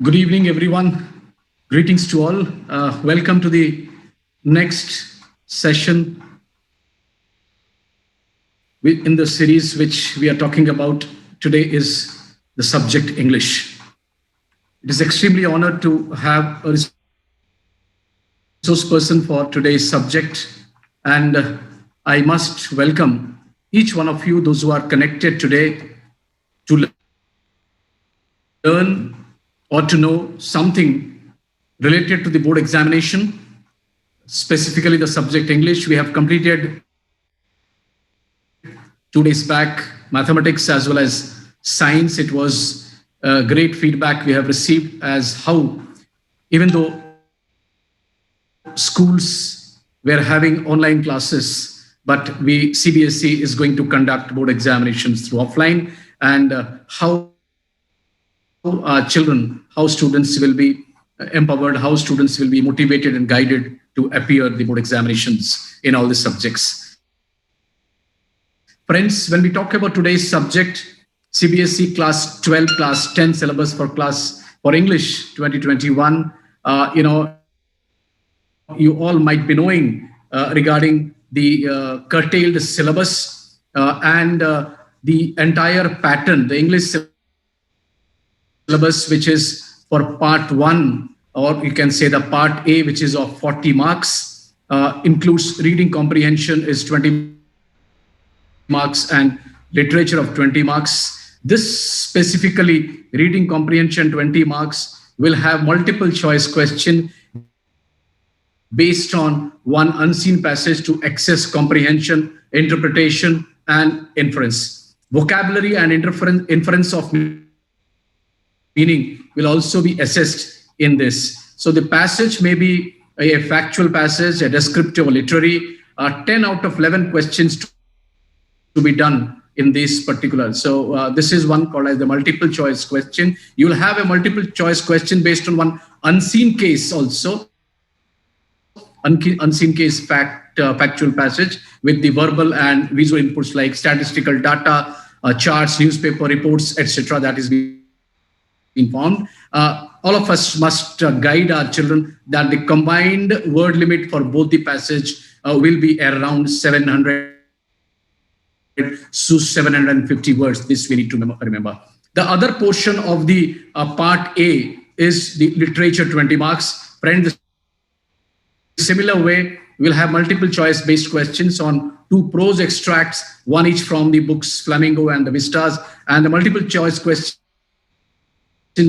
Good evening, everyone. Greetings to all. Welcome to the next session in the series which we are talking about today is the subject English. It is extremely honored to have a resource person for today's subject, and I must welcome each one of you, those who are connected today, to learn or to know something related to the board examination, specifically the subject English. We have completed 2 days back mathematics as well as science. It was great feedback we have received as how, even though schools were having online classes, but CBSE is going to conduct board examinations through offline, and how children, how students will be empowered, how students will be motivated and guided to appear the board examinations in all the subjects. Friends, when we talk about today's subject, CBSE Class 12, Class 10 syllabus for English 2021, you all might be knowing regarding the curtailed syllabus and the entire pattern, the English syllabus, which is for part 1, or you can say the part A, which is of 40 marks, includes reading comprehension is 20 marks and literature of 20 marks. This specifically, reading comprehension 20 marks, will have multiple choice question based on one unseen passage to access comprehension, interpretation, and inference. Vocabulary and inference of meaning will also be assessed in this. So the passage may be a factual passage, a descriptive or literary, 10 out of 11 questions to be done in this particular. So this is one called as the multiple choice question. You will have a multiple choice question based on one unseen case also, unseen case factual passage with the verbal and visual inputs like statistical data, charts, newspaper reports, etc. that is being informed. All of us must guide our children that the combined word limit for both the passage will be around 700 to 750 words. This we need to remember. The other portion of the part A is the literature 20 marks. Friends, similar way, we'll have multiple choice based questions on 2 prose extracts, one each from the books Flamingo and the Vistas, and the multiple choice question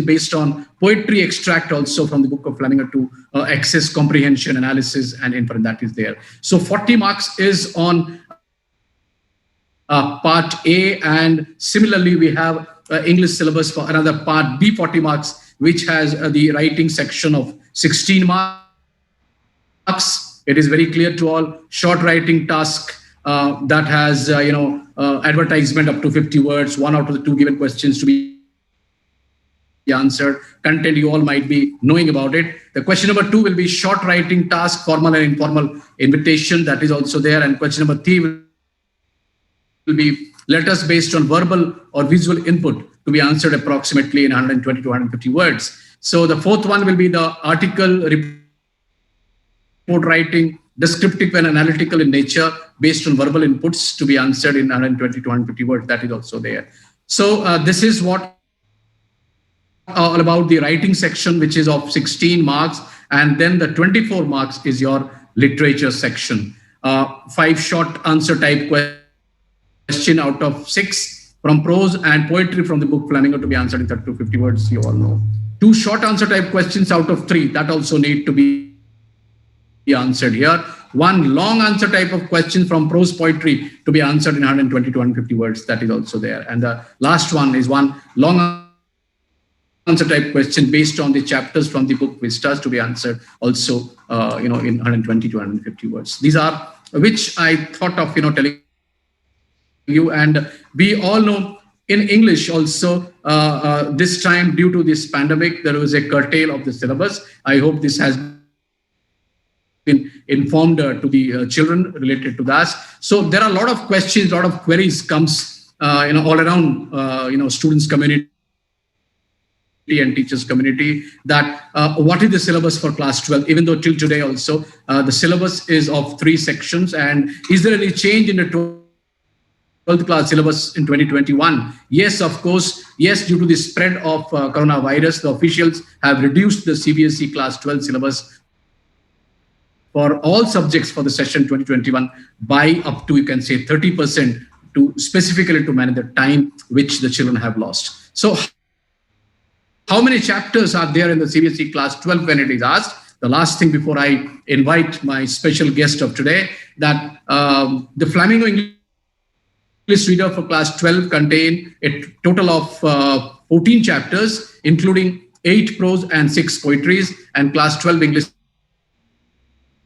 based on poetry extract also from the book of Flamingo to access comprehension, analysis, and inference that is there. So 40 marks is on part A, and similarly we have English syllabus for another part B, 40 marks, which has the writing section of 16 marks. It is very clear to all. Short writing task that has advertisement up to 50 words, 1 out of the 2 given questions to be answered. Content you all might be knowing about it. The question number 2 will be short writing task, formal and informal invitation, that is also there. And question number 3 will be letters based on verbal or visual input to be answered approximately in 120 to 150 words. So the 4th one will be the article, report writing, descriptive and analytical in nature based on verbal inputs to be answered in 120 to 150 words. That is also there. So this is what all about the writing section, which is of 16 marks, and then the 24 marks is your literature section. 5 short answer type question out of 6 from prose and poetry from the book Flamingo to be answered in 30 to 50 words, you all know. 2 short answer type questions out of 3 that also need to be answered here. 1 long answer type of question from prose poetry to be answered in 120 to 150 words, that is also there. And the last one is 1 long answer type question based on the chapters from the book Vistas to be answered also in 120 to 150 words. These are which I thought of telling you. And we all know in English also this time due to this pandemic there was a curtail of the syllabus. I hope this has been informed to the children related to that. So there are a lot of questions, a lot of queries comes all around students community and teachers community that what is the syllabus for class 12, even though till today also the syllabus is of 3 sections, and is there any change in the 12th class syllabus in 2021? Yes, of course. Yes, due to the spread of coronavirus, the officials have reduced the CBSE class 12 syllabus for all subjects for the session 2021 by up to, you can say, 30%, to specifically to manage the time which the children have lost. So how many chapters are there in the CBSE class 12 when it is asked? The last thing before I invite my special guest of today, that the Flamingo English reader for class 12 contain a total of 14 chapters, including 8 prose and 6 poetries, and class 12 English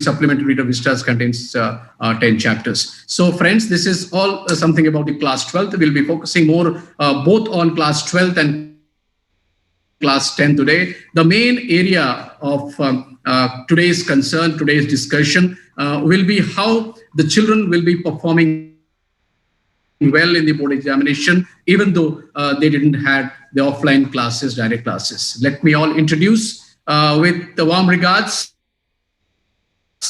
supplementary reader vistas contains 10 chapters. So friends, this is all something about the class 12th. We'll be focusing more both on class 12th and class 10 today. The main area of today's concern, today's discussion will be how the children will be performing well in the board examination, even though they didn't have the offline classes, direct classes. Let me all introduce with the warm regards,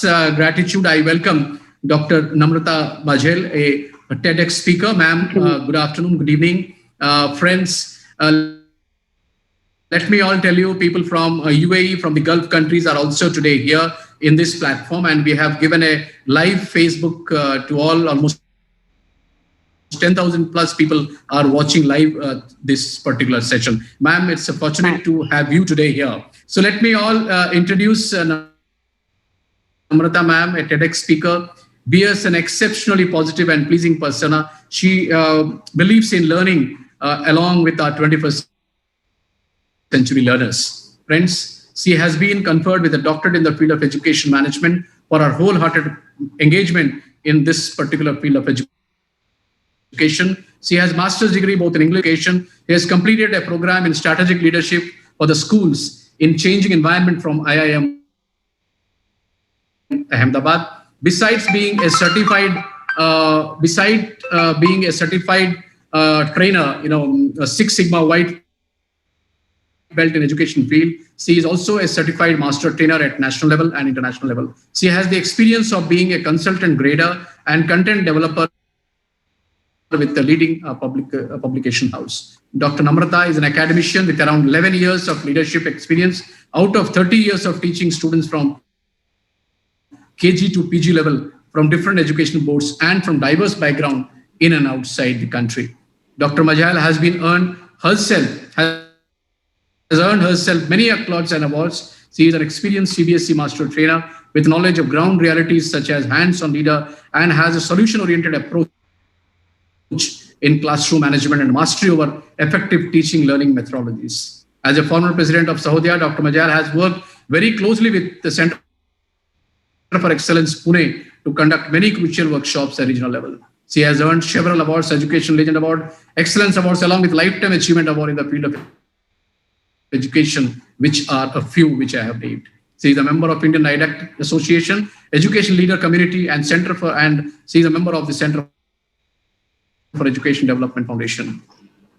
gratitude, I welcome Dr. Namrata Bajel, a TEDx speaker. Ma'am, good afternoon, good evening. Friends, let me all tell you, people from UAE, from the Gulf countries are also today here in this platform, and we have given a live Facebook to all. Almost 10,000 plus people are watching live this particular session. Ma'am, it's a fortunate to have you today here. So let me all introduce Namrata ma'am, a TEDx speaker, bears an exceptionally positive and pleasing persona. She believes in learning along with our 21st century learners. Friends, she has been conferred with a doctorate in the field of education management for her wholehearted engagement in this particular field of education. She has master's degree both in English education. She has completed a program in strategic leadership for the schools in changing environment from IIM Ahmedabad. Besides being a certified, trainer, a Six Sigma white belt in education field, she is also a certified master trainer at national level and international level. She has the experience of being a consultant grader and content developer with the leading publication house. Dr. Namrata is an academician with around 11 years of leadership experience out of 30 years of teaching students from KG to PG level from different educational boards and from diverse background in and outside the country. Dr. Majal has earned herself many accolades and awards. She is an experienced CBSE master trainer with knowledge of ground realities such as hands-on leader, and has a solution-oriented approach in classroom management and mastery over effective teaching learning methodologies. As a former president of Sahodia, Dr. Majal has worked very closely with the Center for Excellence Pune to conduct many crucial workshops at regional level. She has earned several awards, Education Legend Award, Excellence Awards, along with Lifetime Achievement Award in the field of education, which are a few which I have named. She is a member of Indian Didactic Association, Education Leader Community, and she is a member of the Center for Education Development Foundation.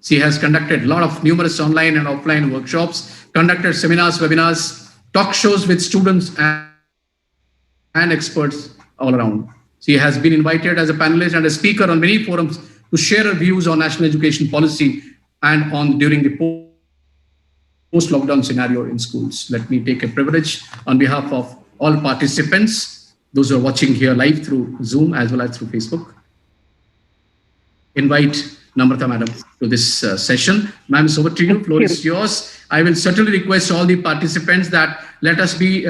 She has conducted numerous online and offline workshops, conducted seminars, webinars, talk shows with students and experts all around. She has been invited as a panelist and a speaker on many forums to share her views on national education policy and on during the post-lockdown scenario in schools. Let me take a privilege on behalf of all participants, those who are watching here live through Zoom as well as through Facebook, invite Namrata madam to this session. Ma'am, it's over to you. Floor is yours. I will certainly request all the participants that let us be,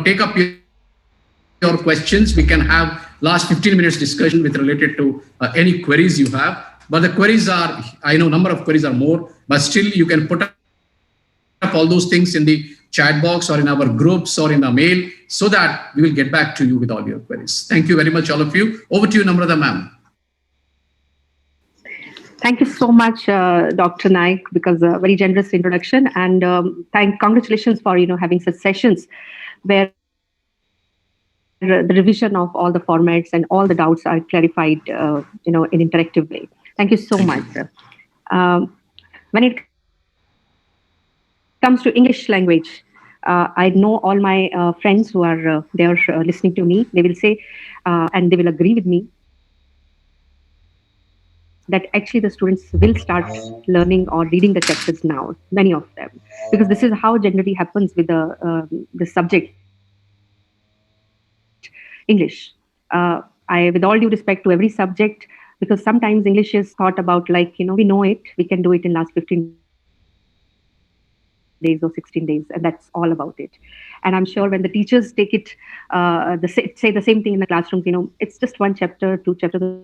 take up your questions. We can have last 15 minutes discussion with related to any queries you have. But the queries are, I know number of queries are more, but still you can put up all those things in the chat box or in our groups or in the mail so that we will get back to you with all your queries. Thank you very much, all of you. Over to you, Namrata ma'am. Thank you so much, Dr. Naik, because a very generous introduction, and congratulations for having such sessions where the revision of all the formats and all the doubts are clarified, in interactive way. Thank you so much. When it comes to English language, I know all my friends who are there listening to me. They will say, and they will agree with me that actually the students will start learning or reading the chapters now. Many of them, because this is how generally happens with the subject English. I, with all due respect to every subject, because sometimes English is thought about like, we know it, we can do it in last 15 days or 16 days, and that's all about it. And I'm sure when the teachers take it, say the same thing in the classrooms, it's just one chapter, 2 chapters,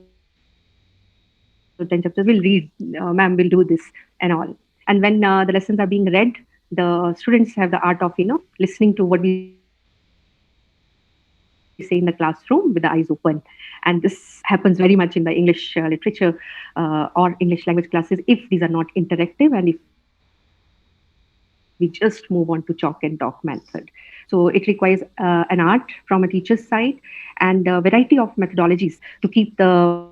or 10 chapters. We'll read, ma'am, we'll do this and all. And when the lessons are being read, the students have the art of listening to what we say in the classroom with the eyes open, and this happens very much in the English literature or English language classes if these are not interactive and if we just move on to chalk and talk method. So it requires an art from a teacher's side and a variety of methodologies to keep the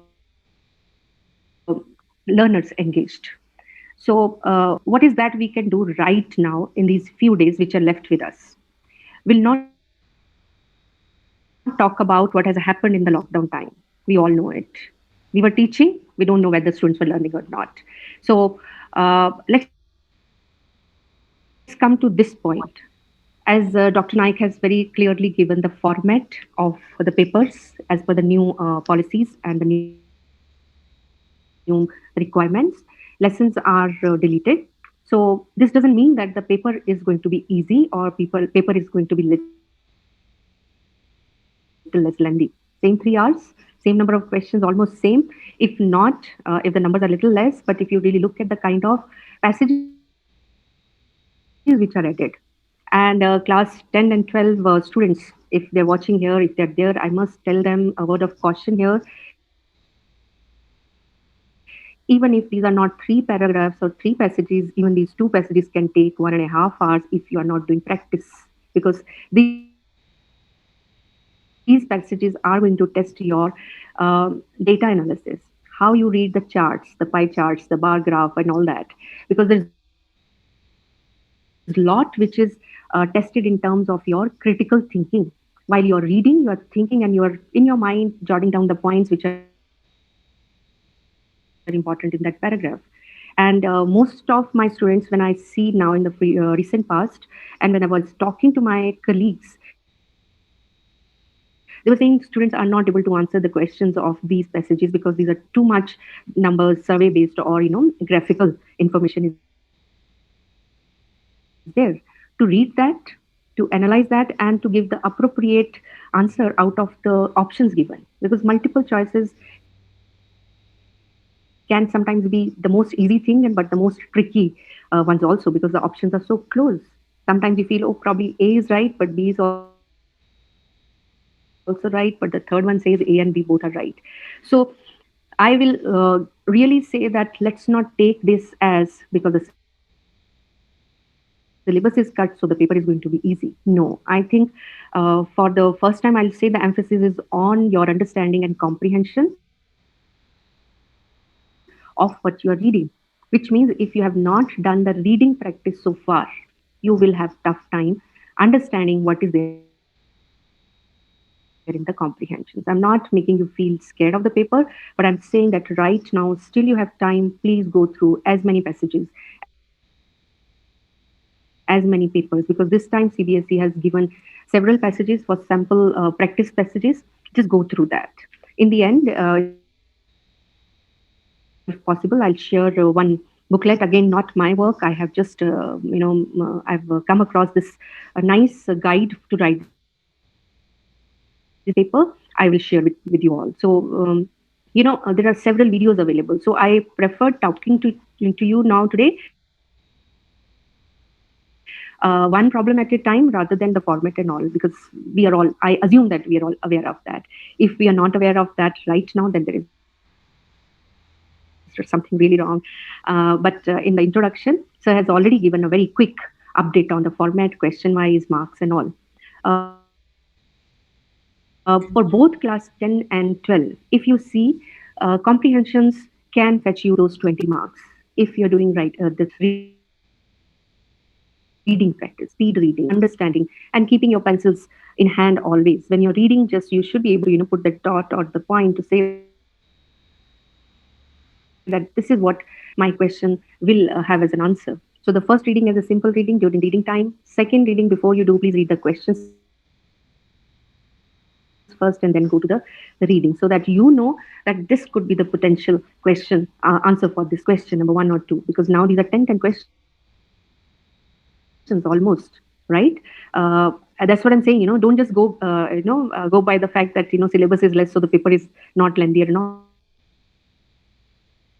learners engaged. So, what is that we can do right now in these few days which are left with us? We'll not talk about what has happened in the lockdown time. We all know it. We were teaching, we don't know whether students were learning or not. So, let's come to this point. As Dr. Naik has very clearly given the format of the papers as per the new policies and the new requirements, lessons are deleted. So this doesn't mean that the paper is going to be easy or paper is going to be little less lengthy. Same 3 hours, same number of questions, almost same. If not, if the numbers are little less, but if you really look at the kind of passages which are added, and class 10 and 12 students, if they're watching here, if they're there, I must tell them a word of caution here. Even if these are not 3 paragraphs or 3 passages, even these 2 passages can take 1.5 hours if you are not doing practice, because these passages are going to test your data analysis, how you read the charts, the pie charts, the bar graph, and all that. Because there's lot which is tested in terms of your critical thinking. While you're reading, you are thinking, and you are in your mind jotting down the points which are important in that paragraph. And most of my students, when I see now in the recent past, and when I was talking to my colleagues, they were saying students are not able to answer the questions of these passages because these are too much numbers, survey based, or graphical information is there. To read that, to analyze that, and to give the appropriate answer out of the options given, because multiple choices can sometimes be the most easy thing but the most tricky ones also, because the options are so close. Sometimes you feel, oh, probably A is right, but B is also right. So I will really say that let's not take this as because the syllabus is cut, so the paper is going to be easy. No, I think for the first time I'll say the emphasis is on your understanding and comprehension. Of what you are reading, which means if you have not done the reading practice so far, you will have tough time understanding what is there in the comprehensions. I'm not making you feel scared of the paper, but I'm saying that right now still you have time. Please go through as many passages as you can. As many papers, because this time CBSE has given several passages for sample practice passages. Just go through that. In the end, if possible, I'll share one booklet. Again, not my work. I have just, I've come across this nice guide to write this paper. I will share with you all. So, there are several videos available. So I prefer talking to you now today, one problem at a time rather than the format and all, because I assume that we are all aware of that. If we are not aware of that right now, then there is something really wrong. But in the introduction, sir has already given a very quick update on the format, question wise, marks, and all. For both class 10 and 12, if you see, comprehensions can fetch you those 20 marks if you're doing right this reading practice. If you're doing right, reading practice, speed reading, understanding, and keeping your pencils in hand always. When you're reading, just you should be able to, put the dot or the point to say that this is what my question will have as an answer. So the first reading is a simple reading during reading time. Second reading, before you do, please read the questions first and then go to the reading so that you know that this could be the potential question answer for this question number 1 or 2, because now these are 10 questions almost, right? That's what I'm saying, don't just go by the fact that syllabus is less, so the paper is not lengthier and all.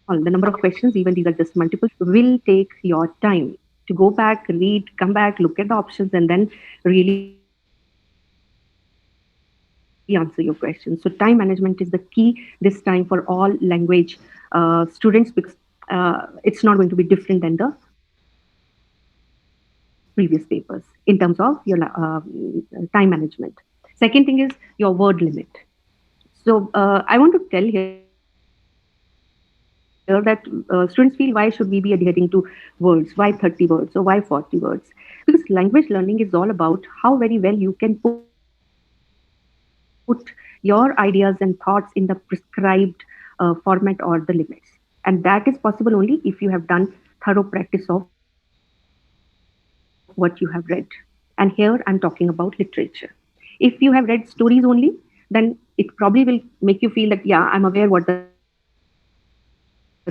The number of questions, even these are just multiple choice, will take your time to go back, read, come back, look at the options, and then really answer your questions. So time management is the key this time for all language students, because it's not going to be different than the previous papers in terms of your time management. Second thing is your word limit. So I want to tell here that students feel, why should we be adhering to words? Why 30 words or why 40 words? Because language learning is all about how very well you can put your ideas and thoughts in the prescribed format or the limits. And that is possible only if you have done thorough practice of what you have read. And here I'm talking about literature. If you have read stories only, then it probably will make you feel that, yeah, I'm aware what the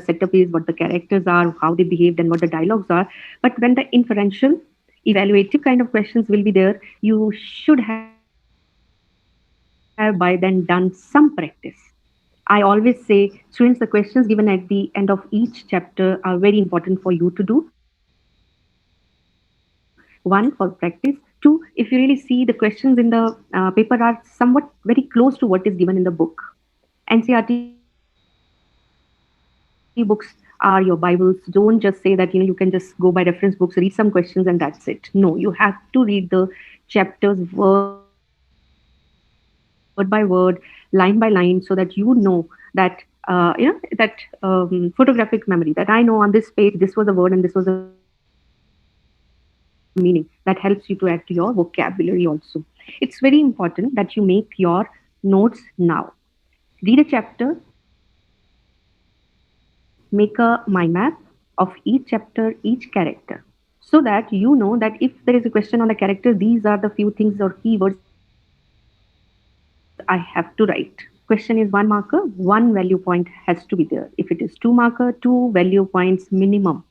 setup is, what the characters are, how they behaved, and what the dialogues are. But when the inferential evaluative kind of questions will be there, you should have by then done some practice. I always say students, the questions given at the end of each chapter are very important for you to do. One, for practice. Two, if you really see the questions given at the end of each chapter are very important for you to do. If you really see the questions in the paper are somewhat very close to what is given in the book. NCERT books are your Bibles. Don't just say that you can just go by reference books, read some questions, and that's it. No, you have to read the chapters word by word, line by line, so that you know that photographic memory, that I know on this page this was a word and this was a meaning. That helps you to add to your vocabulary also. It's very important that you make your notes now. Read a chapter, make a mind map of each chapter, each character, so that you know that if there is a question on the character, these are the few things or keywords I have to write. Question is 1 marker, 1 value point has to be there. If it is 2 marker, 2 value points minimum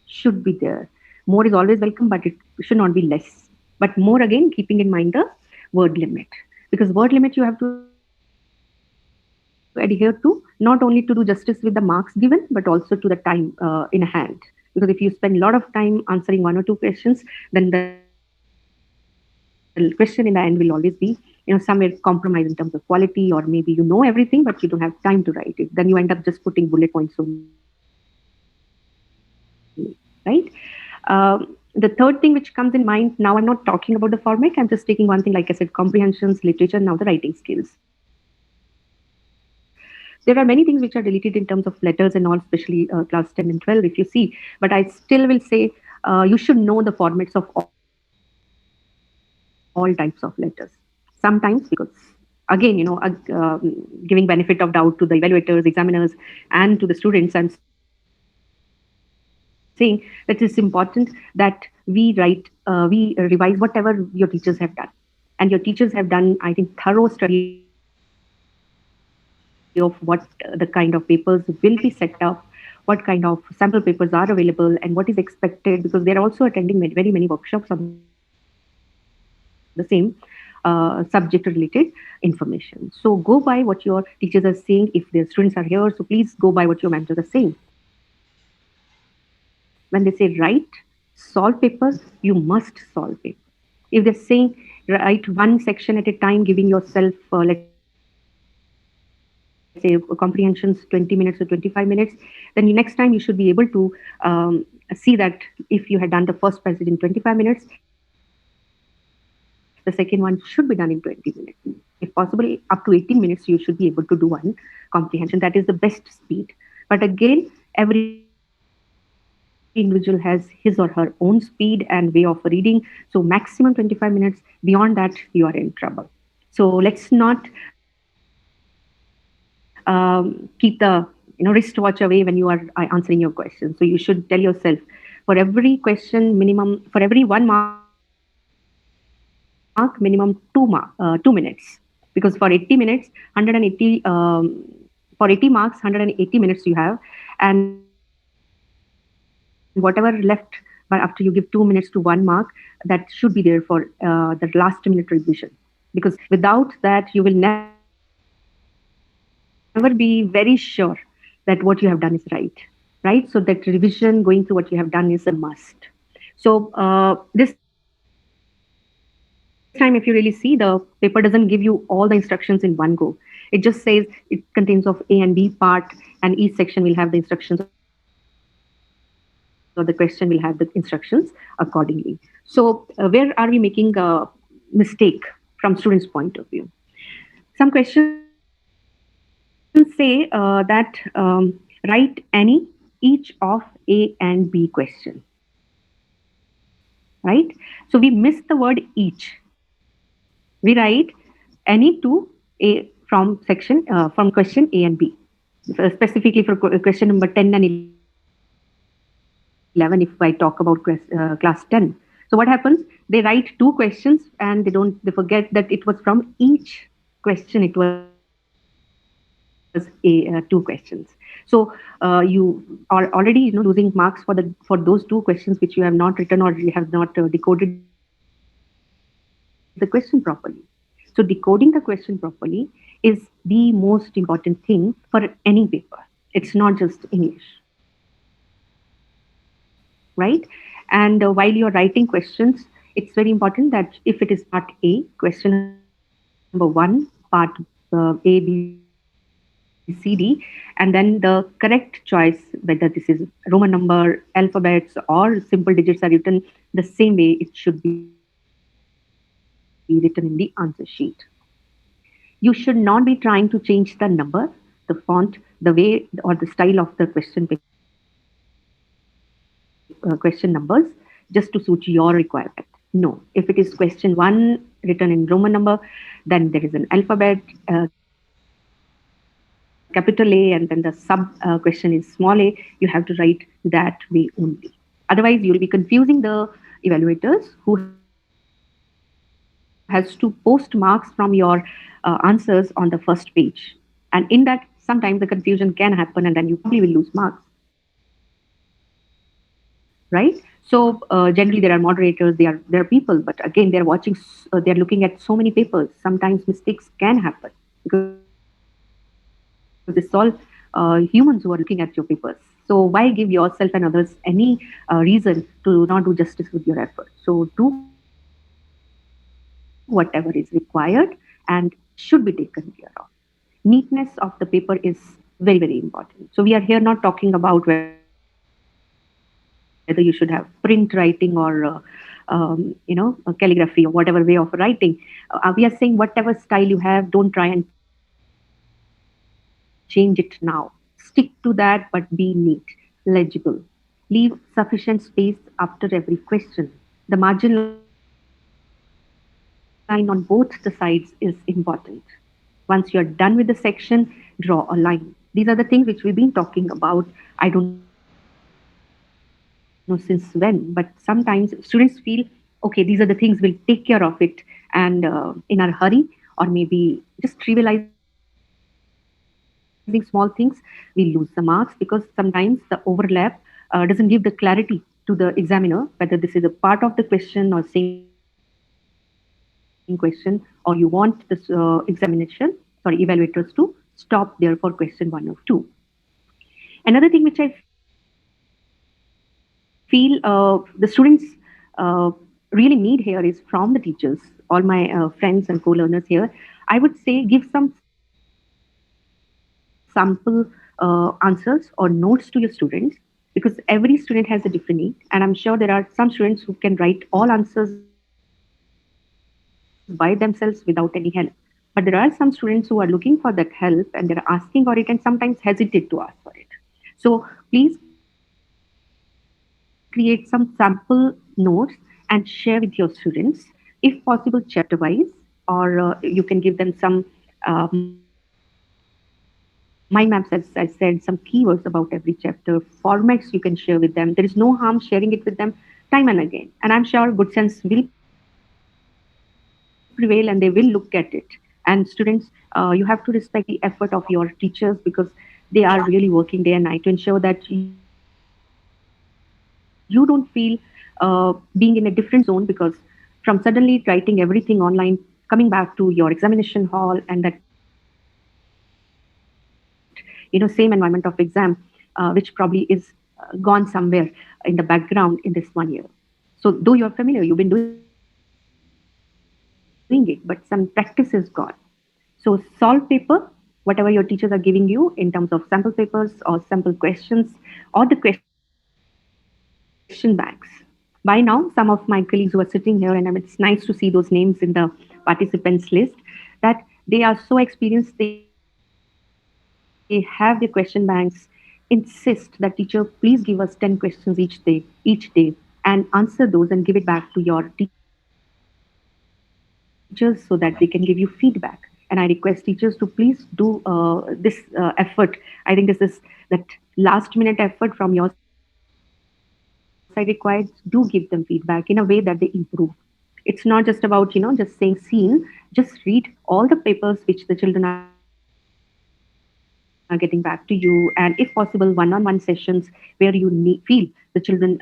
should be there. More is always welcome, but it should not be less. But more again, keeping in mind the word limit, because word limit you have to adhere to, not only to do justice with the marks given, but also to the time in hand. Because if you spend a lot of time answering 1 or 2 questions, then the question in the end will always be, somewhere compromised in terms of quality, or maybe you know everything but you don't have time to write it. Then you end up just putting bullet points only, right? The third thing which comes in mind, now I'm not talking about the format, I'm just taking one thing, like I said, comprehensions, literature, now the writing skills. There are many things which are deleted in terms of letters and all, especially class 10 and 12, if you see. But I still will say you should know the formats of all types of letters. Sometimes because, again, giving benefit of doubt to the evaluators, examiners, and to the students, I'm saying that it's important that we revise whatever your teachers have done. And your teachers have done, I think, thorough study of what the kind of papers will be set up, what kind of sample papers are available, and what is expected, because they are also attending very many workshops on the same subject related information. So go by what your teachers are saying. If their students are here, so please go by what your mentors are saying. When they say write, solve paper, you must solve paper. If they're saying write one section at a time, giving yourself, let's say, comprehensions 20 minutes or 25 minutes, then the next time you should be able to see that if you had done the first passage in 25 minutes, the second one should be done in 20 minutes. If possible, up to 18 minutes, you should be able to do one comprehension. That is the best speed. But again, every teacher has their own style. So you should know that. If you have done the first passage in 25 minutes, the second one should be done in 20 minutes. If possible, up to 18 minutes, you should be able to do one comprehension. That is the best speed. But again, every teacher has their own style. So you should know that. If you have done the first passage in 25 minutes, the second one should be done in 20 minutes. If possible, up to 18 minutes, you should be able to do one comprehension. That is the best speed. But again, every teacher has their own style. individual has his or her own speed and way of reading. So maximum 25 minutes. Beyond that, you are in trouble. So let's not keep the wristwatch away when you are answering your question. So you should tell yourself, for every question minimum, for every 1 mark, minimum 2 minutes, because for 80 minutes, 180 for 80 marks, 180 minutes you have, and whatever left, but after you give 2 minutes to 1 mark, that should be there for the last minute revision. Because without that, you will never be very sure that what you have done is right. So that revision, going through what you have done, is a must. So this time, if you really see, the paper doesn't give you all the instructions in one go. It just says it contains of A and B part, and each section will have the instructions or the question will have the instructions accordingly. So where are we making mistake from students' point of view? Some questions say that write any each of A and B question, right? So we miss the word each. We write any two A from question A and B. Specifically for question number 10 and 11, if I talk about class 10. So what happens? They write two questions and they forget that it was from each question. It was two questions. So you are already losing marks for those two questions which you have not written or you have not decoded the question properly. So decoding the question properly is the most important thing for any paper. It's not just English, right? And while you're writing questions, it's very important that if it is part A, question number one, part A, B, C, D, and then the correct choice, whether this is Roman number, alphabets, or simple digits are written the same way, it should be written in the answer sheet. You should not be trying to change the number, the font, the way or the style of the question numbers just to suit your requirement. No, if it is question 1 written in Roman number, then there is an alphabet, capital A, and then the sub question is small a. You have to write that way only. Otherwise, you will be confusing the evaluators who has to post marks from your answers on the first page. And in that, sometimes the confusion can happen, and then you probably will lose marks. So generally, there are moderators, there are people, but again, they are they are people, but again, they are watching, they are looking at so many papers. Sometimes mistakes can happen because this is all humans who are looking at your papers. So why give yourself and others any reason to not do justice with your effort? So do whatever is required and should be taken care of. Neatness of the paper is very, very important. So we are here not talking about whether you should have print writing or calligraphy or whatever way of writing. We are saying whatever style you have, don't try and change it now. Stick to that, but be neat, legible. Leave sufficient space after every question. The margin line on both the sides is important. Once you are done with the section, draw a line. These are the things which we've been talking about. I don't know since when, but sometimes students feel, okay, these are the things will take care of it. And should be taken care of. Need neatness of the paper is very, very important. So we are here not talking about in our hurry or maybe just trivializing small things, we lose the marks because sometimes the overlap doesn't give the clarity to the examiner whether this is a part of the question or same question, or you want this evaluators to stop there for question 1 or 2. Another thing which I feel the students really need here is from the teachers, all my friends and co-learners here. I would say give some sample answers or notes to your students, because every student has a different need, and I'm sure there are some students who can write all answers by themselves without any help. But there are some students who are looking for that help and they're asking for it, and sometimes hesitate to ask for it. So please give your students some sample answers or notes to your students. create some sample notes and share with your students, if possible, chapter wise, or you can give them some mind maps, as I said, some keywords about every chapter, formats you can share with them. There is no harm sharing it with them time and again. And I'm sure good sense will prevail and they will look at it. And students, you have to respect the effort of your teachers because they are really working day and night to ensure that you don't feel being in a different zone, because from suddenly writing everything online, coming back to your examination hall, and that same environment of exam, which probably is gone somewhere in the background in this 1 year. So though you are familiar, you've been doing it, but some practice is gone. So see, even if it is comprehension or literature, so solve paper, whatever your teachers are giving you in terms of sample papers or sample questions or the question banks. By now, some of my colleagues who are sitting here, and it's nice to see those names in the participants list, that they are so experienced, they have the question banks. Insist that teacher, please give us 10 questions each day and answer those and give it back to your teachers so that they can give you feedback. And I request teachers to please do this effort. I think this is that last minute effort from your side required. Do give them feedback in a way that they improve. It's not just about just saying seen. Just read all the papers which the children are getting back to you, and if possible, one-on-one sessions where you feel the children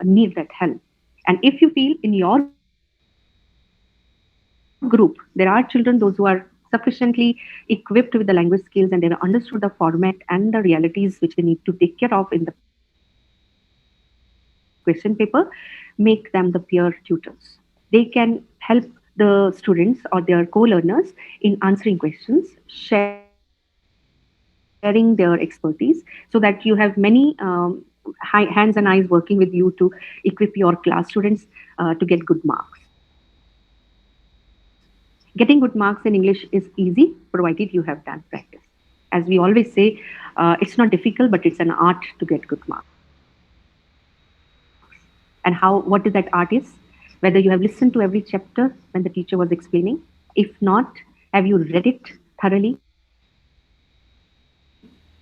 need that help. And if possible, one-on-one sessions where you feel the children need that help. And if you feel in your group there are children those who are sufficiently equipped with the language skills and they have understood the format and the realities which they need to take care of in the question paper, make them the peer tutors. They can help the students or their co-learners in answering questions, sharing their expertise, so that you have many hands and eyes working with you to equip your class students to get good marks. Getting good marks in English is easy provided you have done practice. As we always say, it's not difficult, but it's an art to get good marks. And what is that art is? Whether you have listened to every chapter when the teacher was explaining. If not, have you read it thoroughly?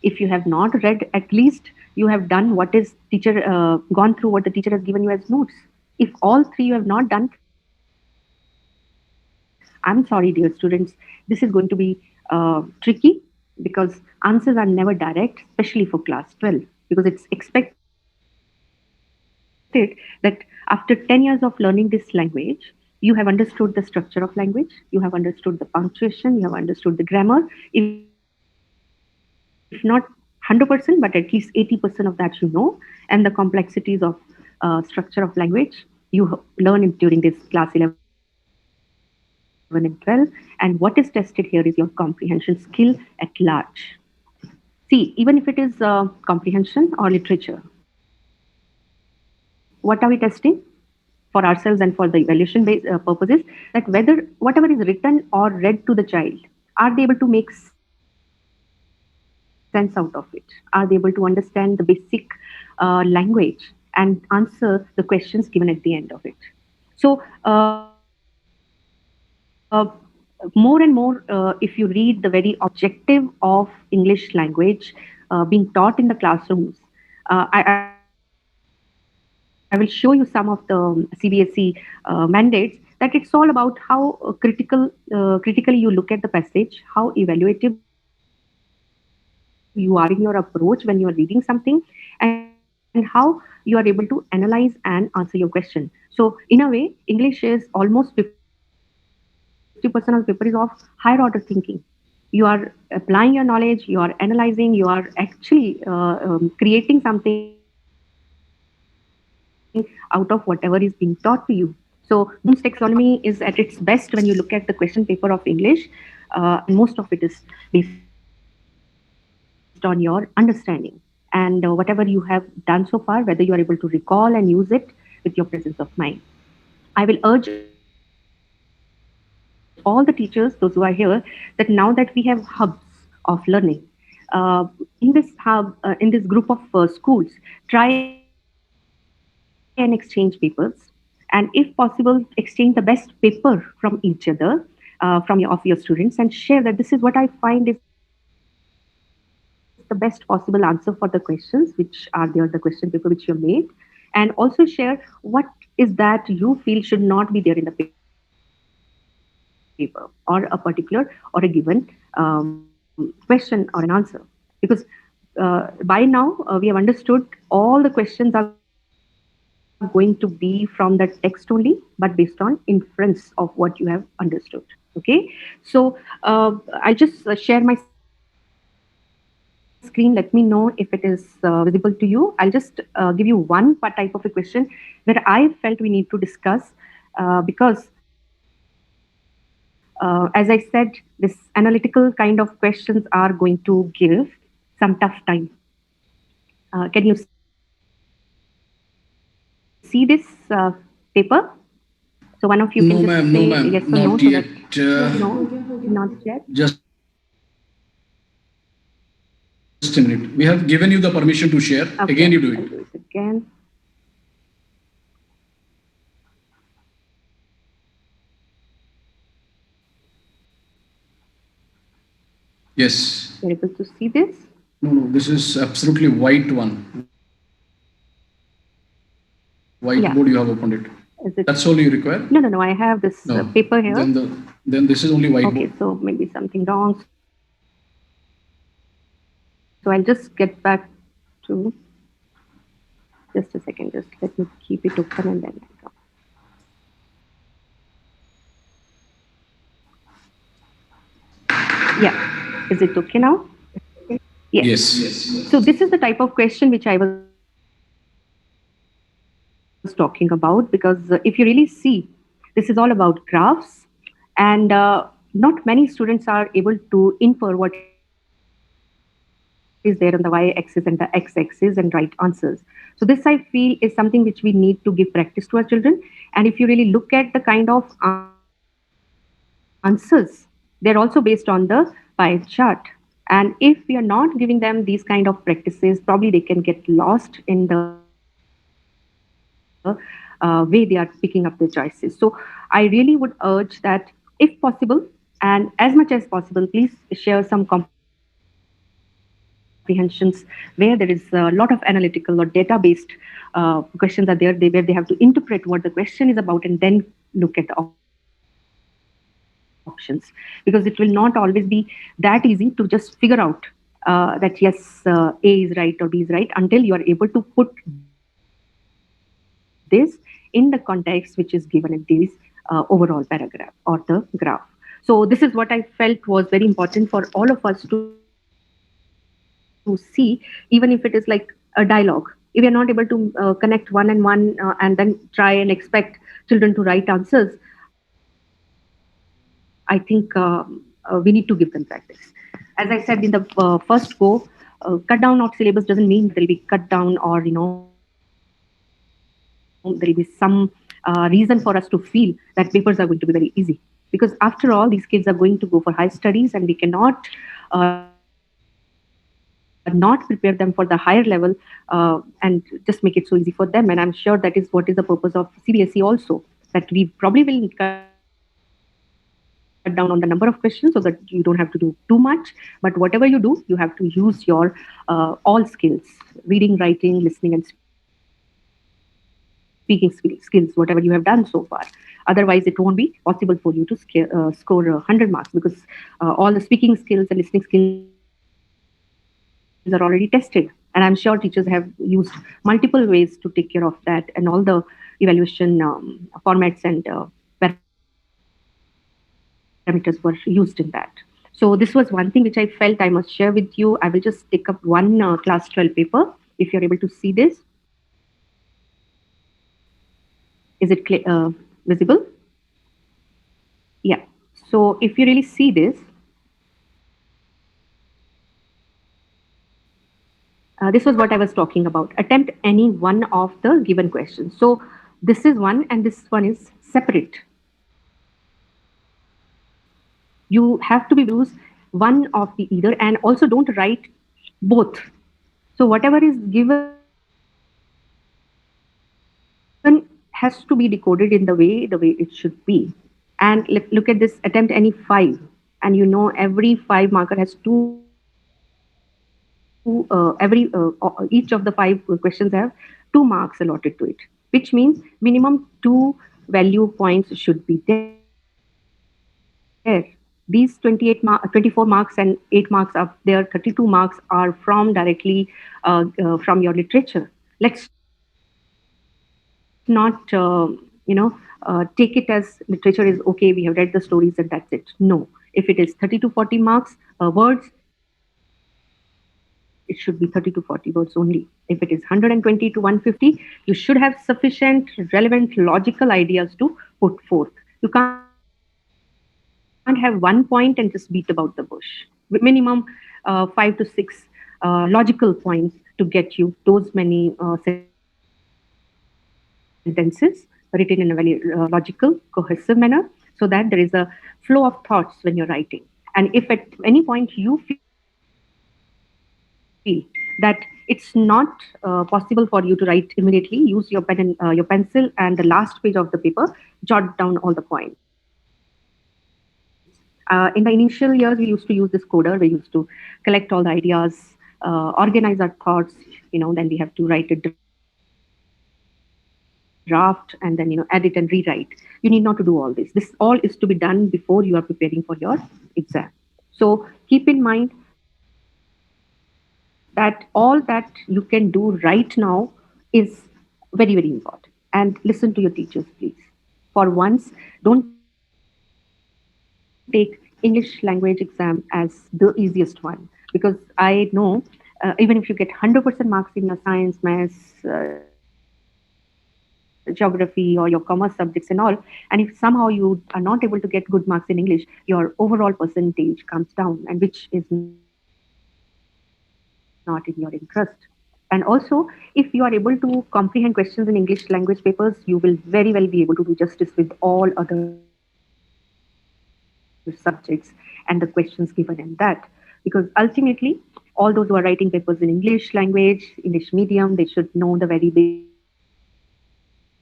If you have not read, at least you have done what is teacher gone through what the teacher has given you as notes. If all three you have not done, I'm sorry, dear students, this is going to be tricky because answers are never direct, especially for class 12, because it's expected that after 10 years of learning this language, you have understood the structure of language, you have understood the punctuation, you have understood the grammar, if not 100%, but at least 80% of that you know, and the complexities of structure of language you learn it during this class 11 and 12. And what is tested here is your comprehension skill at large. See, even if it is comprehension or literature, what are we testing for ourselves and for the evaluation purposes? That whether whatever is written or read to the child, are they able to make sense out of it? Are they able to understand the basic language and answer the questions given at the end of it? So, more and more, if you read the very objective of English language being taught in the classrooms, I will show you some of the CBSE mandates that it's all about how critically you look at the passage, how evaluative you are in your approach when you are reading something, and how you are able to analyze and answer your question. So, in a way, English is almost 50% of paper is of higher order thinking. You are applying your knowledge, you are analyzing, you are actually creating something out of whatever is being taught to you. So, Bloom's taxonomy is at its best when you look at the question paper of English. And most of it is based on your understanding. And whatever you have done so far, whether you are able to recall and use it with your presence of mind. I will urge all the teachers, those who are here, that now that we have hubs of learning, in this hub, in this group of schools, try to use some of the CBSE and exchange papers, and if possible, exchange the best paper from each other, from your students, and share that this is what I find is the best possible answer for the questions which are there, the question paper which you made, and also share what is that you feel should not be there in the paper, or a particular or a given question or an answer. Because by now we have understood all the questions are going to be from the text only, but based on inference of what you have understood. Okay, so I'll just share my screen. Let me know if it is visible to you. I'll just give you one type of a question where I felt we need to discuss, because as I said, this analytical kind of questions are going to give some tough time. Can you see this paper? So one of you can just say yes or no so that No, ma'am. No, ma'am. Not yet. no, not yet. Just a minute. We have given you the permission to share. Okay, Again, you do I'll it. do it again. Yes. You're able to see this? No, no. This is absolutely white one. Yeah. Whiteboard. You have opened it. Is it? That's all you require. No. I have this No. paper here. Then this is only whiteboard. Okay, so maybe something wrong. So I'll just get back to. Just a second. Just let me keep it open and then I'll come. Yeah. Is it okay now? Yes. Yes. So this is the type of question which I was talking about, because if you really see, this is all about graphs, and not many students are able to infer what is there on the y-axis and the x-axis and write answers. So this I feel is something which we need to give practice to our children. And if you really look at the kind of answers, they're also based on the pie chart. And if we are not giving them these kind of practices, probably they can get lost in the way they are picking up their choices. So I really would urge that, if possible, and as much as possible, please share some comprehensions where there is a lot of analytical or data-based questions are there, where they have to interpret what the question is about and then look at the options, because it will not always be that easy to just figure out that yes, A is right or B is right until you are able to put this in the context which is given in this overall paragraph or the graph. So this is what I felt was very important for all of us to see, even if it is like a dialogue. If we are not able to connect one and one and then try and expect children to write answers, I think we need to give them practice. As I said in the first go, cut down of syllabus doesn't mean that there will be cut down, or there will be cut down, or there will be some reason for us to feel that papers are going to be very easy. Because after all, these kids are going to go for high studies, and we cannot not prepare them for the higher level and just make it so easy for them. And I'm sure that is what is the purpose of CBSE also, that we probably will cut down on the number of questions so that you don't have to do too much. But whatever you do, you have to use your all skills: reading, writing, listening, and speaking skills, whatever you have done so far. Otherwise, it won't be possible for you to score 100 marks, because all the speaking skills and listening skills are already tested. And I'm sure teachers have used multiple ways to take care of that, and all the evaluation formats and parameters were used in that. So this was one thing which I felt I must share with you. I will just take up one class 12 paper, if you're able to see this. Is it visible? Yeah. So if you really see this, this was what I was talking about. Attempt any one of the given questions. So this is one, and this one is separate. You have to be able to choose one of the either, and also don't write both. So whatever is given, you have to choose one. has to be decoded in the way it should be. And look at this: attempt any five, and every five marker has two. Each of the five questions have 2 marks allotted to it, which means minimum 2 value points should be there. These 24 marks and 8 marks up there, 32 marks are from directly from your literature. Let's not, take it as literature is okay. We have read the stories and that's it. No, if it is 30 to 40 marks, words, it should be 30 to 40 words only. If it is 120 to 150, you should have sufficient, relevant, logical ideas to put forth. You can't have 1 point and just beat about the bush. Minimum 5 to 6 logical points to get you those many sentences written in a very logical, cohesive manner, so that there is a flow of thoughts when you're writing. And if at any point you feel that it's not possible for you to write immediately, use your pencil and the last page of the paper, jot down all the points. In the initial years, we used to use this coder. We used to collect all the ideas, organize our thoughts. Then we have to write a draft, and then we have to edit and rewrite. You need not to do all this. This all is to be done before you are preparing for your exam. So keep in mind that all that you can do right now is very, very important. And listen to your teachers, please. For once, don't take English language very lightly, because I know even if you get 100% marks in your science, maths, geography, or your commerce subjects and all, and if somehow you are not able to get good marks in English, your overall percentage comes down, and which is not in your interest. And also, if you are able to complete questions in English language papers, you will very well be able to do justice with all other subjects and the questions given in that. Because ultimately, all those who are writing papers in English language, English medium, they should know the very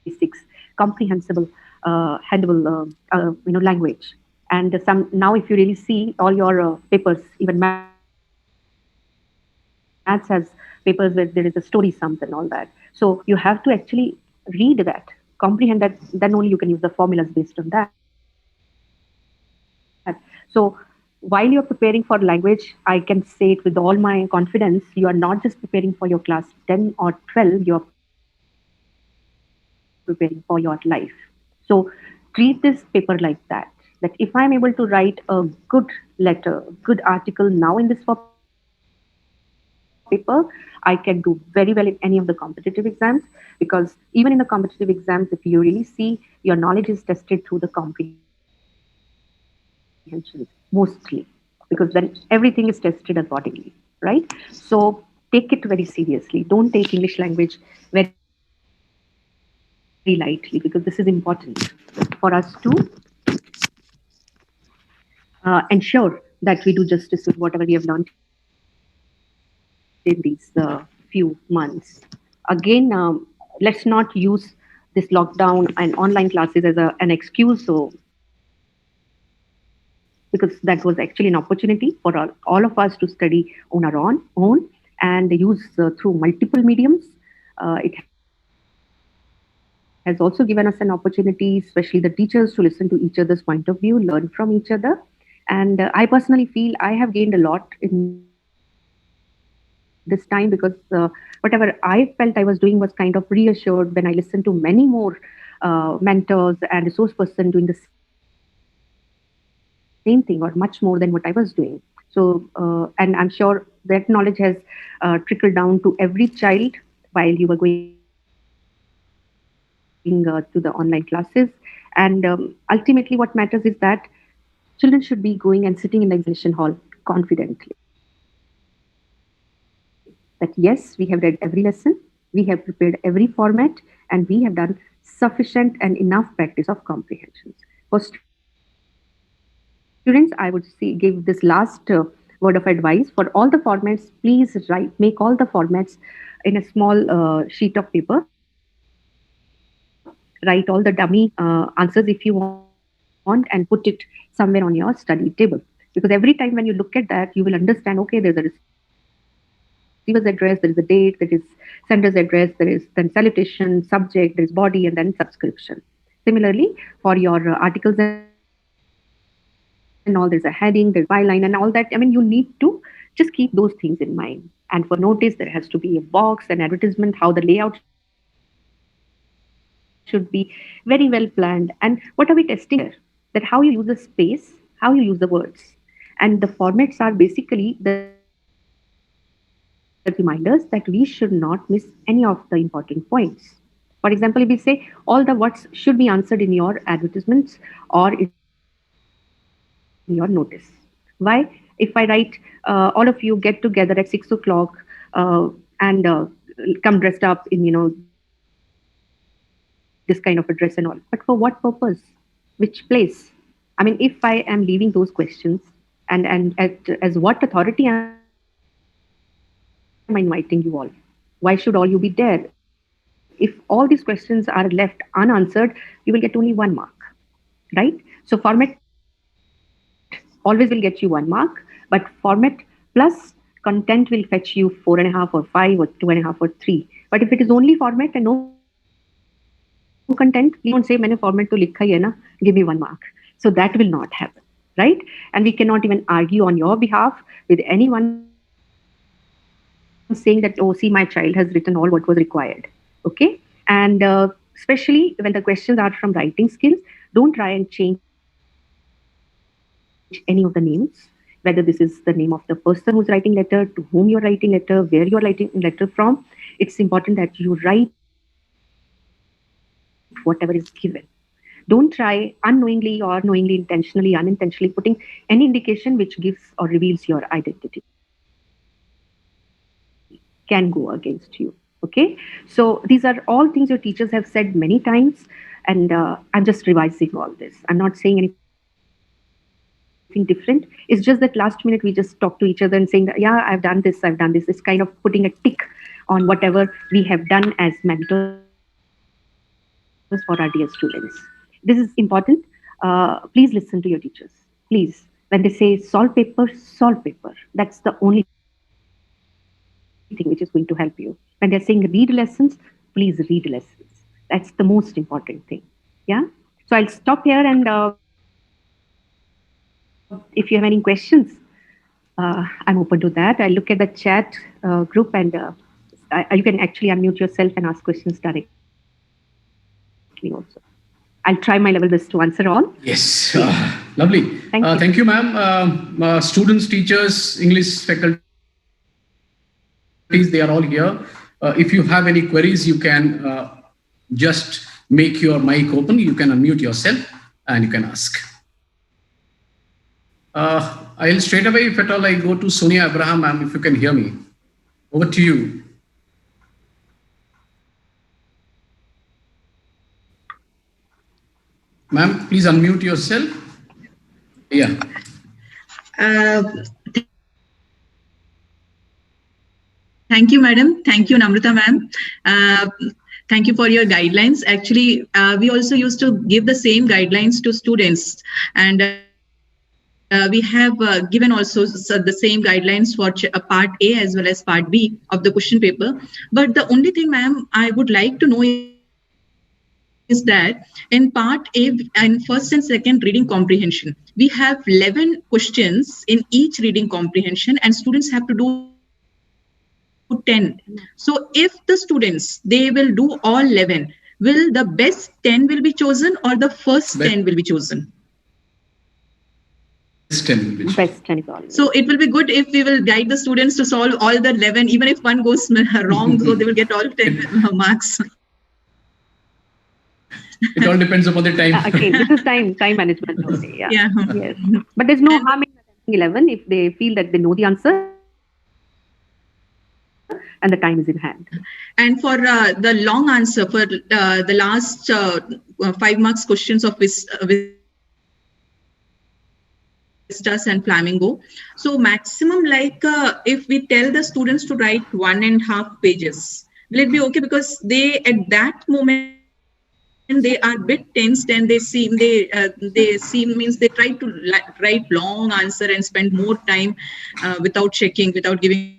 basics, comprehensible, handable, language. And some now, if you really see all your papers, even maths has papers where there is a story sums and all that. So you have to actually read that, comprehend that, then only you can use the formulas based on that. So while you're preparing for language, I can say it with all my confidence, you are not just preparing for your class 10 or 12, you are preparing for your life. So treat this paper like that. That if I'm able to write a good letter, good article now in this for paper, I can do very well in any of the competitive exams, because even in the competitive exams, if you really see, your knowledge is tested through the comprehensions mostly, because then everything is tested accordingly, right? So take it very seriously. Don't take English language very lightly, because this is important for us to ensure that we do justice with whatever we have learned in these few months. Again, let's not use this lockdown and online classes as an excuse, because that was actually an opportunity for all of us to study on our own and use through multiple mediums. It has also given us an opportunity, especially the teachers, to listen to each other's point of view, learn from each other. And I personally feel I have gained a lot in this time, because whatever I felt I was doing was kind of reassured when I listened to many more mentors and resource person doing the same thing or much more than what I was doing. So, and I'm sure that knowledge has trickled down to every child while you were going to the online classes. And ultimately, what matters is that children should be going and sitting in the examination hall confidently, that yes, we have read every lesson, we have prepared every format, and we have done sufficient and enough practice of comprehensions. For students, I would say give this last word of advice. For all the formats, please make all the formats in a small sheet of paper, and write down all the points. write all the dummy answers if you want and put it somewhere on your study table. Because every time when you look at that, you will understand, okay, there's a receiver's address, there is a date, there is sender's address, there is then salutation, subject, there is body, and then subscription. Similarly, for your articles and all, there's a heading, there's byline, and all that. I mean, you need to just keep those things in mind. And for notice, there has to be a box, an advertisement, how the layout should be, very well planned. And what are we testing here? That how you use a space, how you use the space, how you use the words. And the formats are basically the reminders that we should not miss any of the important points. For example, if we say all the what's should be answered in your advertisements or in your notice, why? If I write all of you get together at 6 o'clock and come dressed up in this kind of a dress and all, but for what purpose? Which place? I mean, if I am leaving those questions, and as what authority am I inviting you all? Why should all you be there? If all these questions are left unanswered, you will get only 1 mark, right? So format always will get you 1 mark, but format plus content will fetch you 4.5 or 5 or 2.5 or 3. But if it is only format and no content, please don't say मैंने format तो लिखा ही है ना, give me 1 mark. So that will not happen, right? And we cannot even argue on your behalf with anyone saying that, oh, see, my child has written all what was required. Okay. And especially when the questions are from writing skills, don't try and change any of the names, whether this is the name of the person who's writing letter, to whom you're writing letter, where you're writing letter from. It's important that you write whatever is given. Don't try unknowingly or knowingly intentionally unintentionally putting any indication which gives or reveals your identity. Can go against you. Okay. And especially when the questions are from writing skills, don't try and change any of the names, whether this is the name of the person who's writing letter, to whom you're writing letter from. It's important that you write whatever is given. Don't try unknowingly or knowingly intentionally putting any indication which gives or reveals your identity. Can go against you. Okay. So these are all things your teachers have said many times, and I'm just revising all this. I'm not saying anything different. It's just that last minute we just talk to each other and saying that, yeah, I've done this, I've done this. It's kind of putting a tick on whatever we have done as mandatory. This is important. Please listen to your teachers. Please, when they're saying read lessons, please read lessons. That's the most important thing. Yeah. So I'll stop here, and if you have any questions, I'm open to that. I'll look at the chat group, and you can actually unmute yourself and ask questions directly also. I'll try my level best to answer all. Yes, lovely. Thank you. Thank you, ma'am. Students, teachers, English faculties, they are all here. If you have any queries, you can just make your mic open. You can unmute yourself and you can ask. I'll straight away, if at all, I go to Sonia Abraham, ma'am, if you can hear me. Over to you. Ma'am, please unmute yourself. Yeah. Thank you, madam. Thank you, Namrata ma'am. Thank you for your guidelines. Actually, we also used to give the same guidelines to students, and we have given also the same guidelines for part A as well as part B of the question paper. But the only thing, ma'am, I would like to know is that in part A and first and second reading comprehension, we have 11 questions in each reading comprehension, and students have to do 10. So if the students, they will do all 11, will the best 10 will be chosen or the first 10 will be chosen? Best 10 will be chosen. Best 10 is all. So it will be good if we will guide the students to solve all the 11, even if one goes wrong, so they will get all 10 marks. It all depends upon the time. Again, this is time management only. Yeah. Yes. But there's no harm in attempting 11 if they feel that they know the answer and the time is in hand. And for the long answer, for the last 5 marks questions of Vistas and Flamingo. So maximum, like if we tell the students to write 1.5 pages, will it be okay? Because they at that moment they are a bit tensed and they seem means they try to write long answer and spend more time without checking, without giving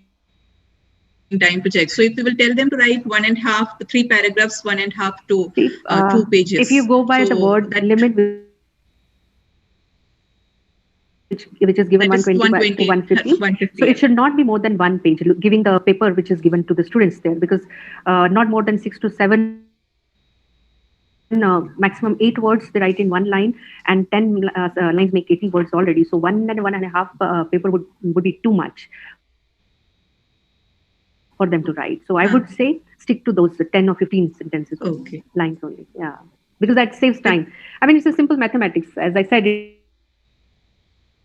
time to check. So if we will tell them to write 1.5 to 3 paragraphs, 1.5 to 2 pages. If you go by the So word that limit, which is given that is 120 to 150. 150. So it should not be more than one page, giving the paper which is given to the students there, because not more than 6 to 7, maximum 8 words they write in one line, and 10 lines make 80 words already. So 1.5 paper would be too much for them to write. So I would say stick to those 10 or 15 sentences, lines only. Yeah, because that saves time. I mean, it's a simple mathematics. As I said,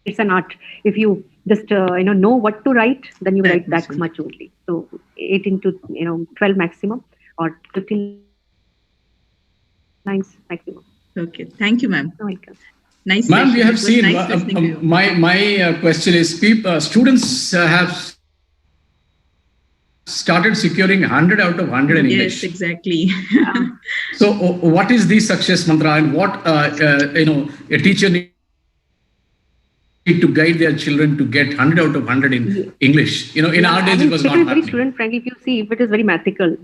it's an art. If you just know what to write, then you write that much only. So 8 into 12 maximum, or 15 lines maximum. Okay, thank you, ma'am. You're welcome. Nice. Ma'am, we have seen. Nice my question is: students have started securing 100 out of 100 in English. Yes, exactly. So, what is the success mantra, and what a teacher need to guide their children to get 100 out of 100 in English? In our days, it was not happening. Very student friendly. If you see, if it is very mathematical,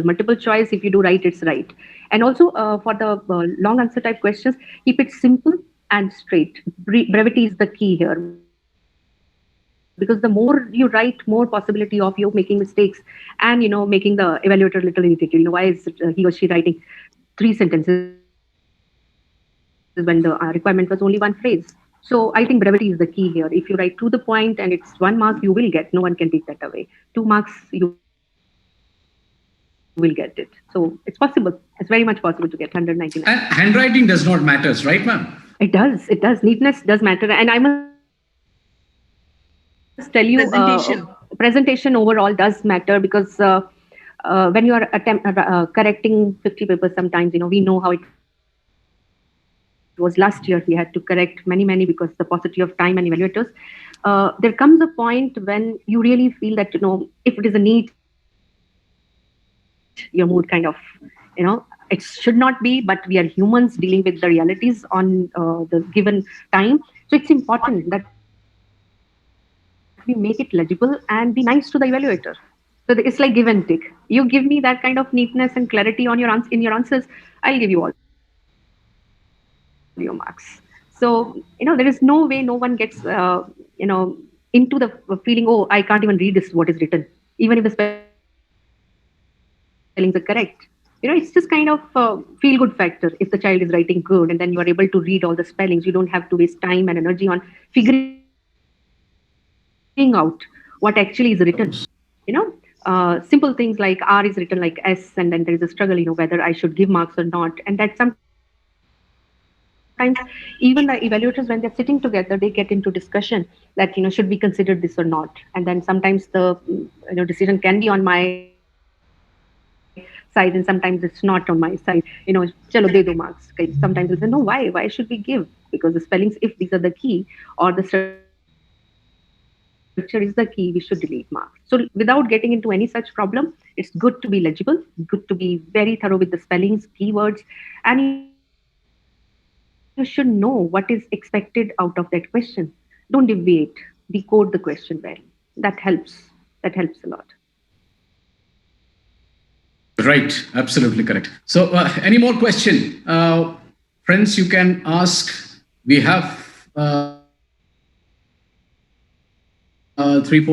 multiple choice, if you do right, it's right. And also for the long answer type questions, keep it simple and straight. Brevity is the key here, because the more you write, more possibility of you making mistakes and making the evaluator a little irritated. Why is he or she writing 3 sentences when the requirement was only 1 phrase? So I think brevity is the key here. If you write to the point and it's 1 mark, you will get. No one can take that away. 2 marks, you will get it. So it's possible. It's very much possible to get 199. And handwriting does not matter, right, ma'am? It does. It does. Neatness does matter. And I must tell you, presentation overall does matter, because when you are correcting 50 papers, sometimes we know how it was last year. We had to correct many because the paucity of time and evaluators. There comes a point when you really feel that if it is a neat, your mood kind of it should not be, but we are humans dealing with the realities on the given time. So it's important that we make it legible and be nice to the evaluator. So it's like give and take. You give me that kind of neatness and clarity on your in your answers, I'll give you all your marks. So there is no way no one gets into the feeling, oh, I can't even read this what is written, even if the spellings are correct. It's just kind of a feel good factor. If the child is writing good and then you are able to read all the spellings, you don't have to waste time and energy on figuring out what actually is written. Simple things like R is written like S, and then there is a struggle, whether I should give marks or not. And that sometimes even the evaluators, when they're sitting together, they get into discussion that should we consider this or not. And then sometimes the decision can be on my side, and sometimes it's not on my side. Chalo de do marks. Sometimes they say, no, why should we give? Because the spellings, if these are the key, or the structure is the key, we should delete marks. So without getting into any such problem, it's good to be legible, good to be very thorough with the spellings, keywords, and you should know what is expected out of that question. Don't deviate. Decode the question well. That helps. That helps a lot. Right, absolutely correct. So, any more question, friends? You can ask. We have 3-4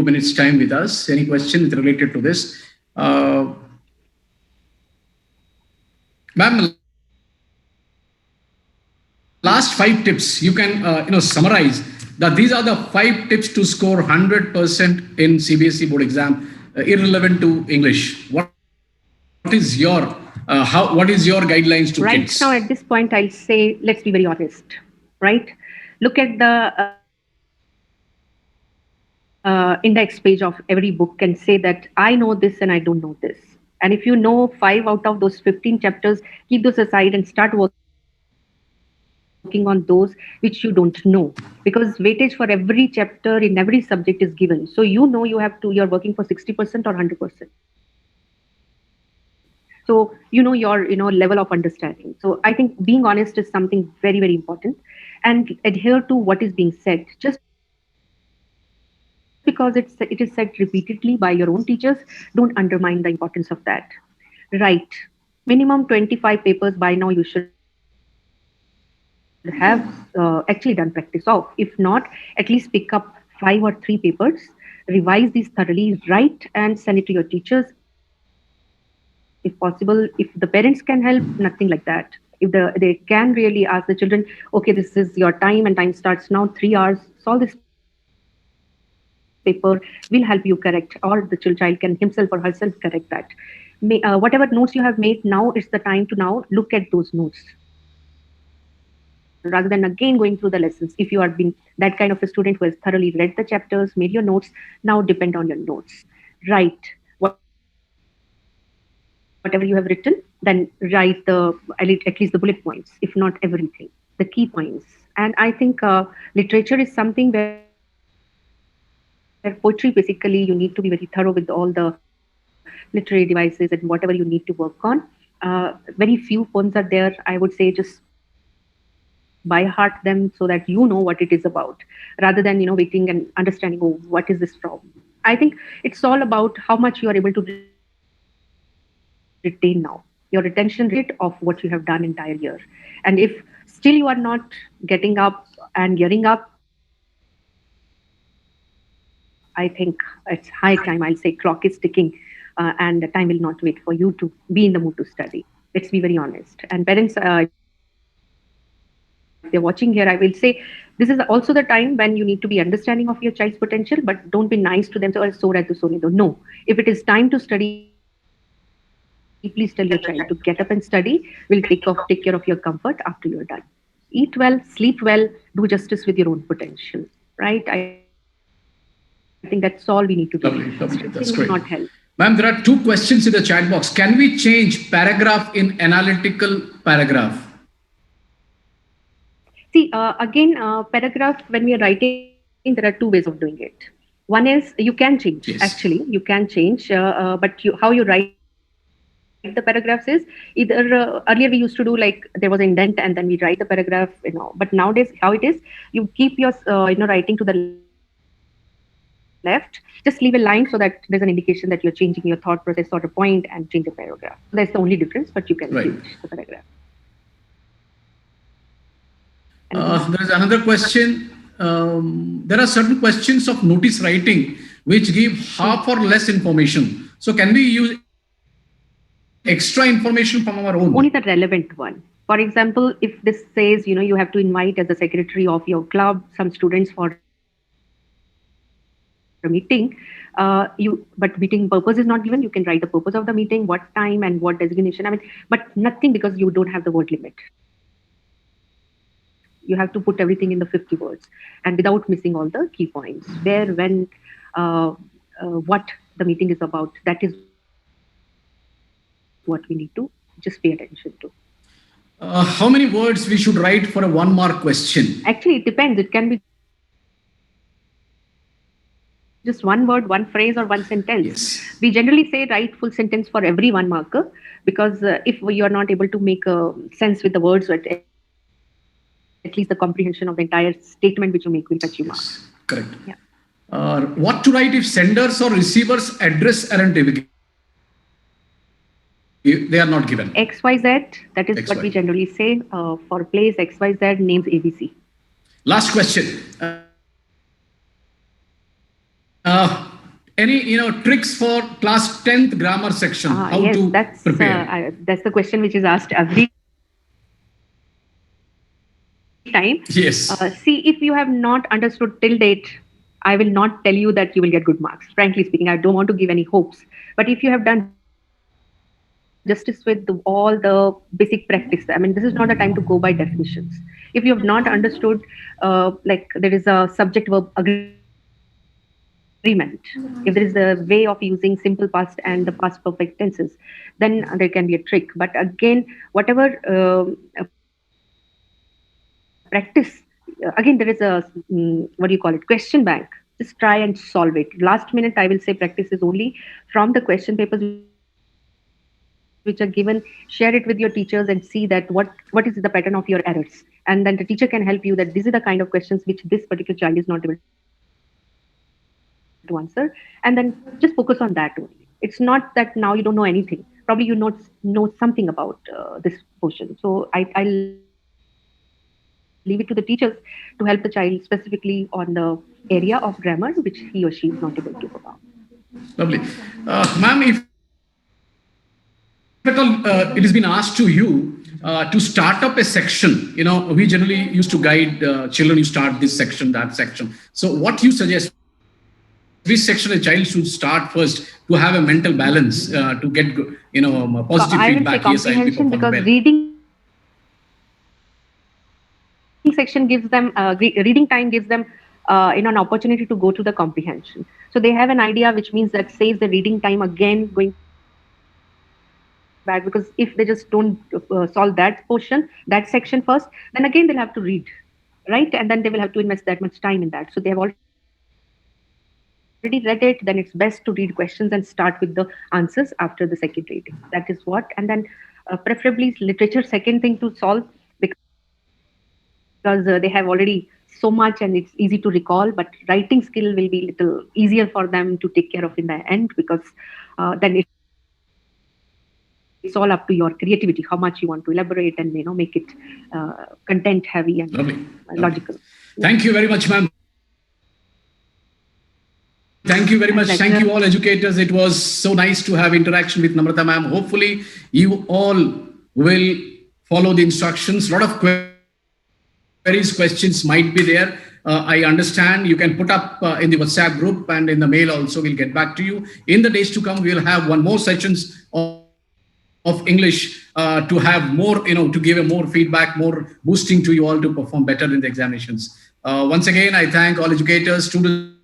minutes time with us. Any question related to this, ma'am? Last 5 tips you can summarize that these are the 5 tips to score 100% in CBSE board exam, irrelevant to English. What is your what is your guidelines to right kids? Now at this point I'll say, let's be very honest, right? Look at the index page of every book and say that I know this and I don't know this. And if you know 5 out of those 15 chapters, keep those aside and start working on those which you don't know, because weightage for every chapter in every subject is given. So you're working for 60% or 100%. So you know your level of understanding. So I think being honest is something very, very important, and adhere to what is being said. Just because it is said repeatedly by your own teachers, don't undermine the importance of that. Right. Minimum 25 papers by now you should have actually done practice of. If not, at least pick up 5 or 3 papers, revise these thoroughly, write and send it to your teachers. If possible, if the parents can help, nothing like that. If they can really ask the children, okay, this is your time and time starts now, 3 hours, solve this paper, we'll help you correct, or the child can himself or herself correct that. Whatever notes you have made, now is the time to now look at those notes, rather than again going through the lessons. If you are being that kind of a student who has thoroughly read the chapters, made your notes, now depend on your notes. Right. Whatever you have written, then write at least the bullet points, if not everything. The key points, and I think literature is something where poetry, basically you need to be very thorough with all the literary devices and whatever you need to work on. Very few poems are there, I would say. Just by heart them so that you know what it is about, rather than waiting and understanding, oh, what is this from. I think it's all about how much you are able to retain now. You're retention rate of what you have done in entire year. And if still you are not getting up and getting up, I think it's high time. I'll say clock is ticking, and time will not wait for you to be in the mood to study. Let's be very honest. And parents, if they're watching here, I will say this is also the time when you need to be understanding of your child's potential, but don't be nice to them. So, so at the sone do. No, if it is time to study, please tell your child to get up and study. We'll take care of your comfort after you're done. Eat well, sleep well, do justice with your own potential. Right? I think that's all we need to do. Restricting will not help. Lovely, lovely. That's great. Ma'am, Ma'am, there are 2 questions in the chat box. Can we change paragraph in analytical paragraph? See, again, paragraph, when we are writing, there are 2 ways of doing it. One is you can change, Yes. actually, you can change, but how you write the paragraphs is either earlier we used to do like there was an indent and then we write the paragraph, but nowadays how it is, you keep your, writing to the left, just leave a line so that there's an indication that you're changing your thought process or a point and change the paragraph. So that's the only difference, but you can change the paragraph. Right. Anything else? There is another question. There are certain questions of notice writing which give half or less information. So can we use extra information from our own? Only the relevant one. For example, if this says, you have to invite as the secretary of your club some students for a meeting, but meeting purpose is not given, you can write the purpose of the meeting, what time and what designation. But nothing, because you don't have the word limit. You have to put everything in the 50 words and without missing all the key points. Where, when, what the meeting is about. That is what we need to just pay attention to. How many words we should write for a 1 mark question? Actually, it depends. It can be just one word, one phrase, or one sentence. We generally say write full sentence for every 1 marker, because if you are not able to make sense with the words, or at least the comprehension of the entire statement which you make will fetch you marks. Yes, Yeah. correct. What to write if senders or receivers address aren't given? They are not given. XYZ, that is what we XY. generally say for place XYZ names ABC. Last question. Any tricks for class 10th grammar section? How Yes, to prepare? that's the question which is asked every time. See, if you have not understood till date, I will not tell you that you will get good marks. Frankly speaking, I don't want to give any hopes. But if you have done justice with all the basic practice, I mean, this is not the time to go by definitions. If you have not understood, like there is a subject verb agreement, if there is a way of using simple past and the past perfect tenses, then there can be a trick. But again, whatever practice, again, there is a what do you call it, question bank. Just try and solve it. Last minute, I will say practice is only from the question papers which you have already solved. Then you can try and solve it. which are given, share it with your teachers and see that what is the pattern of your errors. And then the teacher can help you that this is the kind of questions which this particular child is not able to answer. And then just focus on that only. It's not that now you don't know anything. Probably you know something about this portion. So I'll leave it to the teachers to help the child specifically on the area of grammar which he or she is not able to perform. Lovely. Ma'am, if at all it has been asked to you to start up a section, we generally used to guide children, you start this section, that section. So what you suggest, which section a child should start first to have a mental balance, to get positive feedback? Yes, I'll be I will say performing well. comprehension, because reading section gives them reading time gives them an opportunity to go to the comprehension. So they have an idea, which means that saves the reading time again going back, because if they just don't solve that portion, that section first, then again they'll have to read, right? And then they will have to invest that much time in that. So they have already read it, then it's best to read questions and start with the answers after the second reading. That is what. And then preferably literature second thing to solve, because they have already so much and it's easy to recall, but writing skill will be little easier for them to take care of in the end, because then it's all up to your creativity, how much you want to elaborate and make it content heavy and logical. Lovely. Thank you very much, ma'am. Thank you very much. Thank you all educators. It was so nice to have interaction with Namrata ma'am. Hopefully you all will follow the instructions. A lot of queries, questions might be there. I understand you can put up in the WhatsApp group and in the mail also. We'll get back to you. In the days to come, we'll have one more sessions of English to have more, to give a more feedback, more boosting to you all to perform better in the examinations. Once again, I thank all educators, students,